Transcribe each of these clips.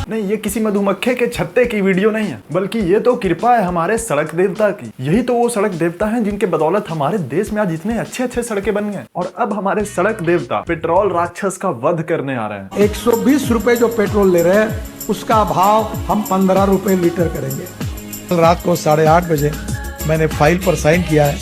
नहीं, ये किसी मधुमक्खे के छत्ते की वीडियो नहीं है, बल्कि ये तो कृपा है हमारे सड़क देवता की। यही तो वो सड़क देवता हैं जिनके बदौलत हमारे देश में आज इतने अच्छे अच्छे सड़कें बन गए। और अब हमारे सड़क देवता पेट्रोल राक्षस का वध करने आ रहे हैं। 120 रुपए जो पेट्रोल ले रहे हैं उसका भाव हम 15 रुपए लीटर करेंगे। कल रात को 8:30 बजे मैंने फाइल पर साइन किया है,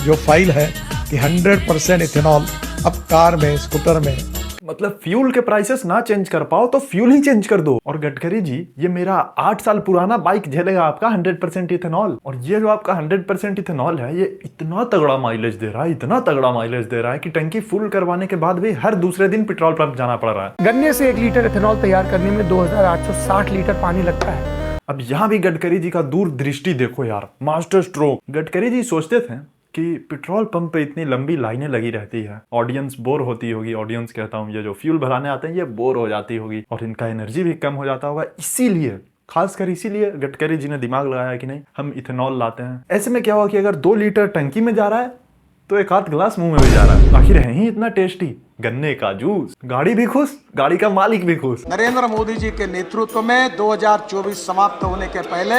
जो फाइल है कि 100% इथेनॉल अब कार में, स्कूटर में। मतलब फ्यूल के प्राइसेस ना चेंज कर पाओ तो फ्यूल ही चेंज कर दो। और गडकरी जी, ये मेरा 8 साल पुराना बाइक झेलेगा आपका 100% इथेनॉल। और ये जो आपका 100% इथेनॉल है, ये इतना तगड़ा माइलेज दे रहा है, इतना तगड़ा माइलेज दे रहा है कि टंकी फुल करवाने के बाद भी हर दूसरे दिन पेट्रोल पंप जाना पड़ रहा है। गन्ने से 1 लीटर इथेनॉल तैयार करने में 2860 लीटर पानी लगता है। अब यहाँ भी गडकरी जी का दूरदृष्टि देखो यार, मास्टर स्ट्रोक। गडकरी जी सोचते थे कि पेट्रोल पंप पे इतनी लंबी लाइनें लगी रहती है, ऑडियंस बोर होती होगी। ऑडियंस कहता हूँ, ये जो फ्यूल भराने आते हैं ये बोर हो जाती होगी और इनका एनर्जी भी कम हो जाता होगा। इसीलिए, खासकर इसीलिए गडकरी जी ने दिमाग लगाया कि नहीं, हम इथेनॉल लाते हैं। ऐसे में क्या हुआ कि अगर 2 लीटर टंकी में जा रहा है तो 1 आध ग्लास मुंह में भी जा रहा है। आखिर है ही इतना टेस्टी गन्ने का जूस। गाड़ी भी खुश, गाड़ी का मालिक भी खुश। नरेंद्र मोदी जी के नेतृत्व में 2024 समाप्त होने के पहले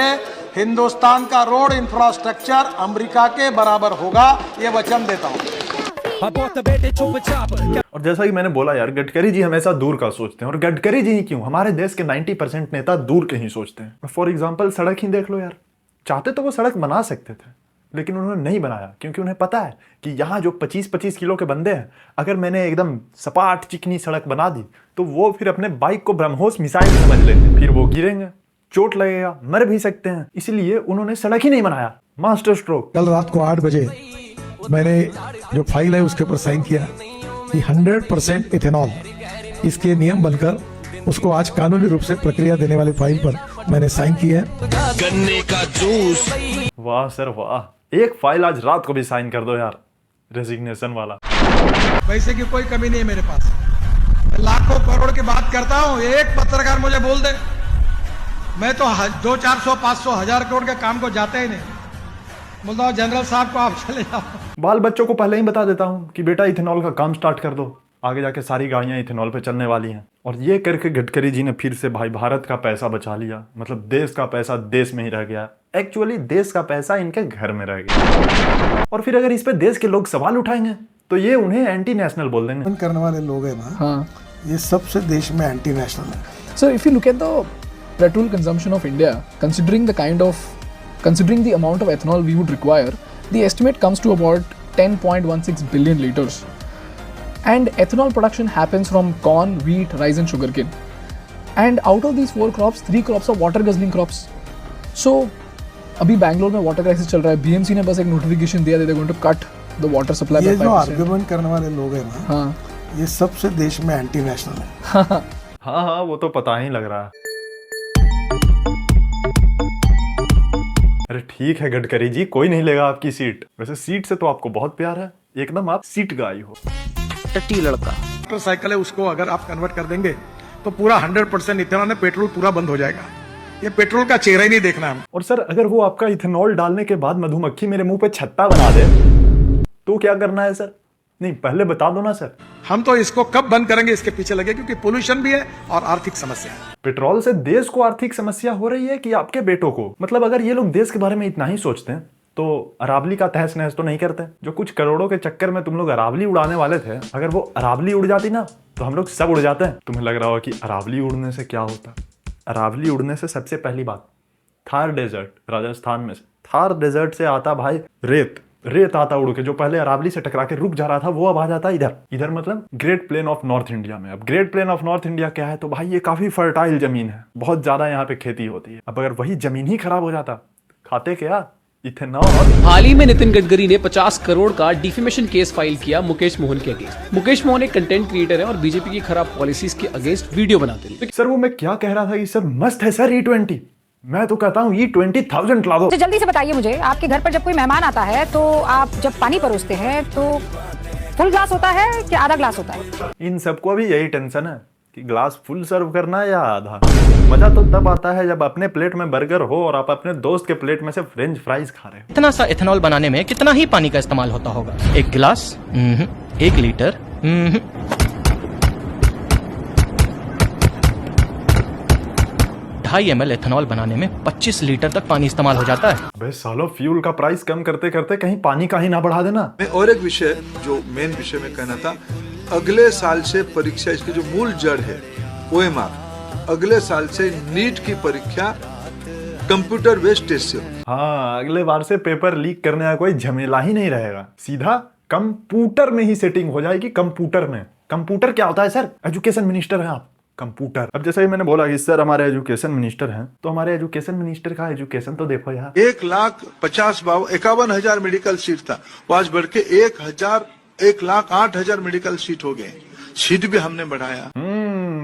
हिंदुस्तान का रोड इंफ्रास्ट्रक्चर अमेरिका के बराबर होगा, ये वचन देता हूँ। और जैसा कि मैंने बोला यार, गडकरी जी हमेशा दूर का सोचते हैं। और गडकरी जी ही क्यों, हमारे देश के 90% नेता दूर के ही सोचते हैं। फॉर एग्जाम्पल सड़क ही देख लो यार, चाहते तो वो सड़क बना सकते थे, लेकिन उन्होंने नहीं बनाया क्योंकि उन्हें पता है कि यहाँ जो 25-25 किलो के बंदे हैं, अगर मैंने एकदम सपाट चिकनी सड़क बना दी तो वो फिर अपने बाइक को ब्रह्मोस मिसाइल समझ लेंगे, फिर वो गिरेंगे, चोट लगेगा, मर भी सकते हैं। इसलिए उन्होंने सड़क ही नहीं बनाया। Master stroke. कल रात को 8 बजे मैंने जो फाइल है उसके ऊपर साइन किया कि 100% इथेनॉल इसके नियम बनकर उसको आज कानूनी रूप से प्रक्रिया देने वाली फाइल पर मैंने साइन किया है। गन्ने का जूस। वाह सर वाह, एक फाइल आज रात को भी साइन कर दो यार, रेजिग्नेशन वाला। पैसे की कोई कमी नहीं है मेरे पास, लाखों करोड़ की बात करता हूँ। एक पत्रकार मुझे बोल दे, मैं तो 200, 400, 500, 1000 करोड़ के काम को जाते ही नहीं। बोलता हूँ जनरल साहब को आप चले जाओ। बाल बच्चों को पहले ही बता देता हूँ कि बेटा इथेनॉल का काम स्टार्ट कर दो, आगे जाके सारी गाड़ियां इथेनॉल पे चलने वाली हैं। और ये करके गडकरी जी ने फिर से भाई भारत का पैसा बचा लिया। मतलब देश का पैसा देश में ही रह गया। एक्चुअली देश का पैसा इनके घर में रह गया। और फिर अगर इस पे देश के लोग सवाल उठाएंगे तो ये उन्हें एंटी नेशनल बोल देंगे। करने वाले लोग हैं ना, ये सबसे देश में एंटी नेशनल है। So if you look at the petrol consumption of India, considering the amount of ethanol we would require, the estimate comes to about 10.16 billion liters. And ethanol production happens from corn, wheat, rice and sugarcane. And out of these 4 crops, 3 crops are water guzzling crops. So अभी बैंगलोर में water crisis चल रहा है। BMC ने बस एक notification दिया, they going to cut the water supply by 5%। ये जो आर्गुमेंट करने वाले लोग हैं ना, हाँ, ये सबसे देश में एंटी नेशनल है। हाँ, वो तो पता ही लग रहा है। अरे ठीक है गडकरी जी, कोई नहीं लेगा आपकी सीट। वैसे सीट से तो आपको बहुत प्यार है, एकदम आप सीट गाई हो। टट्टी लड़का। मोटरसाइकिल है, उसको अगर आप कन्वर्ट कर देंगे तो पूरा 100% इथेनॉल में पेट्रोल पूरा बंद हो जाएगा। ये पेट्रोल का चेहरा ही नहीं देखना हम। और सर अगर वो आपका इथेनॉल डालने के बाद मधुमक्खी मेरे मुंह पे छत्ता बना दे तो क्या करना है सर? नहीं, पहले बता दो ना सर। हम तो इसको कब बंद करेंगे इसके पीछे लगे, क्योंकि पोल्यूशन भी है और आर्थिक समस्या है। पेट्रोल से देश को आर्थिक समस्या हो रही है कि आपके बेटों को? मतलब अगर ये लोग देश के बारे में इतना ही सोचते हैं तो अरावली का तहस नहस तो नहीं करते। जो कुछ करोड़ों के चक्कर में तुम लोग अरावली उड़ाने वाले थे, अगर वो अरावली उड़ जाती ना तो हम लोग सब उड़ जाते हैं। तुम्हें लग रहा होगा कि अरावली उड़ने से क्या होता? अरावली उड़ने से सबसे पहली बात, थार डेजर्ट राजस्थान में से, थार डेजर्ट से आता भाई रेत आता उड़ के, जो पहले अरावली से टकरा के रुक जा रहा था वो अब आ जाता इधर मतलब great plain of north India में। अब great plain of north India क्या है? तो भाई ये काफी फर्टाइल जमीन है, बहुत ज्यादा यहाँ पे खेती होती है। अब अगर वही जमीन ही खराब हो जाता, खाते क्या? इथेनॉल। हाल ही में नितिन गडकरी ने 50 करोड़ का डिफेमेशन केस फाइल किया मुकेश मोहन के अगेंस्ट। मुकेश मोहन एक कंटेंट क्रिएटर है और बीजेपी की खराब पॉलिसीज के अगेंस्ट वीडियो बनाते हैं। सर वो मैं क्या कह रहा था कि सर मस्त है सर E20। मैं तो कहता हूँ E20,000 ला दो। तो जल्दी से बताइए मुझे, आपके घर पर जब कोई मेहमान आता है तो आप जब पानी परोसते हैं तो फुल ग्लास होता है कि आधा ग्लास होता है? इन सबको भी यही टेंशन है कि ग्लास फुल सर्व करना या आधा। मजा तो तब आता है जब अपने प्लेट में बर्गर हो और आप अपने दोस्त के प्लेट में से फ्रेंच फ्राइज खा रहे हो। इतना सा इथेनॉल बनाने में कितना ही पानी का इस्तेमाल होता होगा? 1 गिलास, 1 लीटर, 2.5 ml एथेनॉल बनाने में 25 लीटर तक पानी इस्तेमाल हो जाता है। अबे सालो, फ्यूल का प्राइस कम करते करते कहीं पानी का ही ना बढ़ा देना। मैं और एक विषय जो मेन विषय में कहना था, अगले साल से परीक्षा, इसकी जो मूल जड़ है OMR, अगले साल से नीट की परीक्षा कंप्यूटर बेस्ड टेस्ट से हो। हाँ, अगले बार से पेपर लीक करने का कोई झमेला ही नहीं रहेगा, सीधा कंप्यूटर में ही सेटिंग हो जाएगी। कंप्यूटर में, कंप्यूटर क्या होता है सर? एजुकेशन मिनिस्टर है आप, कंप्यूटर। अब जैसे ही मैंने बोला कि सर हमारे एजुकेशन मिनिस्टर हैं, तो हमारे एजुकेशन मिनिस्टर का एजुकेशन तो देखो यार। 1,51,000 मेडिकल सीट था, वो आज बढ़ के 1,08,000 मेडिकल सीट हो गए। सीट भी हमने बढ़ाया।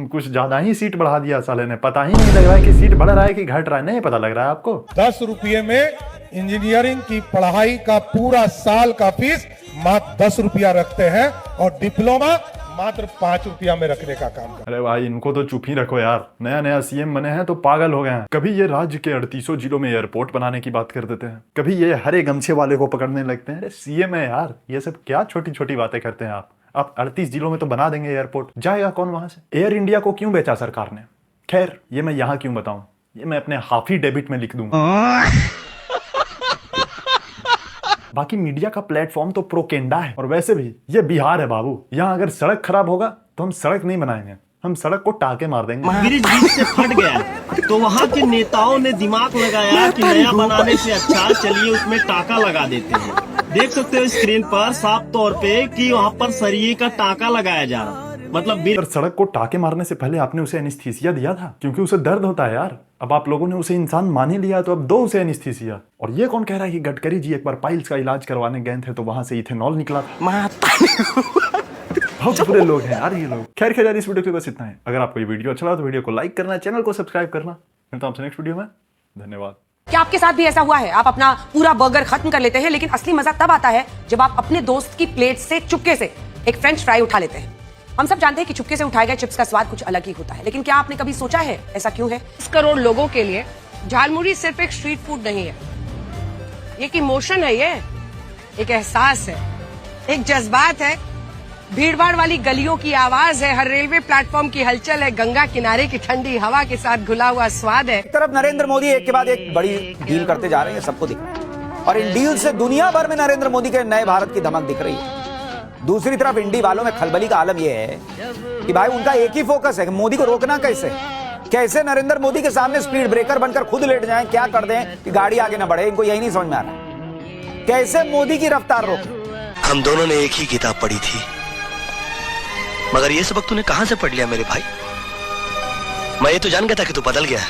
कुछ ज्यादा ही सीट बढ़ा दिया साले ने। पता ही नहीं लग रहा है कि सीट बढ़ रहा है कि घट रहा है। नहीं पता लग रहा है आपको। 10 रुपये में इंजीनियरिंग की पढ़ाई का पूरा साल का फीस मात्र 10 रुपया रखते हैं और डिप्लोमा मात्र 5 रुपया में रखने का काम करते हैं। अरे भाई, इनको तो चुप ही रखो यार। नया नया सीएम बने हैं तो पागल हो गए हैं। कभी ये राज्य के 38 जिलों में एयरपोर्ट बनाने की बात कर देते हैं, कभी ये हरे गमछे वाले को पकड़ने लगते हैं। अरे सीएम है यार, ये सब क्या छोटी छोटी बातें करते हैं आप। 38 जिलों में तो बना देंगे एयरपोर्ट, जाएगा कौन वहां से? एयर इंडिया को क्यों बेचा सरकार ने? खैर, ये मैं यहाँ क्यों बताऊं, ये मैं अपने हाफी डेबिट में लिख दूंगा। बाकी मीडिया का प्लेटफॉर्म तो प्रोकेंडा है। और वैसे भी ये बिहार है बाबू, यहाँ अगर सड़क खराब होगा तो हम सड़क नहीं बनाएंगे, हम सड़क को टाके मार देंगे। ब्रिज बीच से फट गया तो वहाँ के नेताओं ने दिमाग लगाया कि नया बनाने से अच्छा चलिए उसमें टाका लगा देते हैं। देख सकते हो स्क्रीन पर साफ तौर पे कि वहाँ पर सरिये का टाका लगाया जा रहा, मतलब सड़क को टाके मारने से पहले आपने उसे एनेस्थीसिया दिया था, क्योंकि उसे दर्द होता है यार। अब आप लोगों ने उसे इंसान मान ही लिया, तो अब दो उसे एनेस्थीसिया। और ये कौन कह रहा है कि गडकरी जी एक बार पाइल्स का इलाज करवाने गए थे तो वहां से इथेनॉल निकला था। बहुत बुरे लोग हैं यार ये लोग। खैर यार, इस वीडियो के लिए बस इतना है। अगर आपको ये वीडियो अच्छा लगा तो वीडियो को लाइक करना, चैनल को सब्सक्राइब करना। मिलता हूं आपसे नेक्स्ट वीडियो में। धन्यवाद। क्या आपके साथ भी ऐसा हुआ है? आप अपना पूरा बर्गर खत्म कर लेते हैं, लेकिन असली मजा तब आता है जब आप अपने दोस्त की प्लेट से चुपके से एक फ्रेंच फ्राई उठा लेते हैं। हम सब जानते हैं कि चुपके से उठाए गए चिप्स का स्वाद कुछ अलग ही होता है, लेकिन क्या आपने कभी सोचा है ऐसा क्यों है? 10 करोड़ लोगों के लिए झालमुड़ी सिर्फ एक स्ट्रीट फूड नहीं है, ये एक इमोशन है, ये एक एहसास है, एक जज्बात है, भीड़भाड़ वाली गलियों की आवाज है, हर रेलवे प्लेटफॉर्म की हलचल है, गंगा किनारे की ठंडी हवा के साथ घुला हुआ स्वाद है। एक तरफ नरेंद्र मोदी एक के बाद एक बड़ी डील करते जा रहे हैं, सबको दिख रहा है, और इन डील से दुनिया भर में नरेंद्र मोदी के नए भारत की धमक दिख रही है। दूसरी तरफ इंडी वालों में खलबली का आलम यह है कि भाई उनका एक ही फोकस है कि मोदी को रोकना कैसे, कैसे नरेंद्र मोदी के सामने स्पीड ब्रेकर बनकर खुद लेट जाएं, क्या कर दें कि गाड़ी आगे ना बढ़े। इनको यही नहीं समझ में आ रहा कैसे मोदी की रफ्तार रोकें। हम दोनों ने एक ही किताब पढ़ी थी, मगर ये सबक तूने कहां से पढ़ लिया मेरे भाई? मैं ये तो जान गया था कि तू बदल गया है।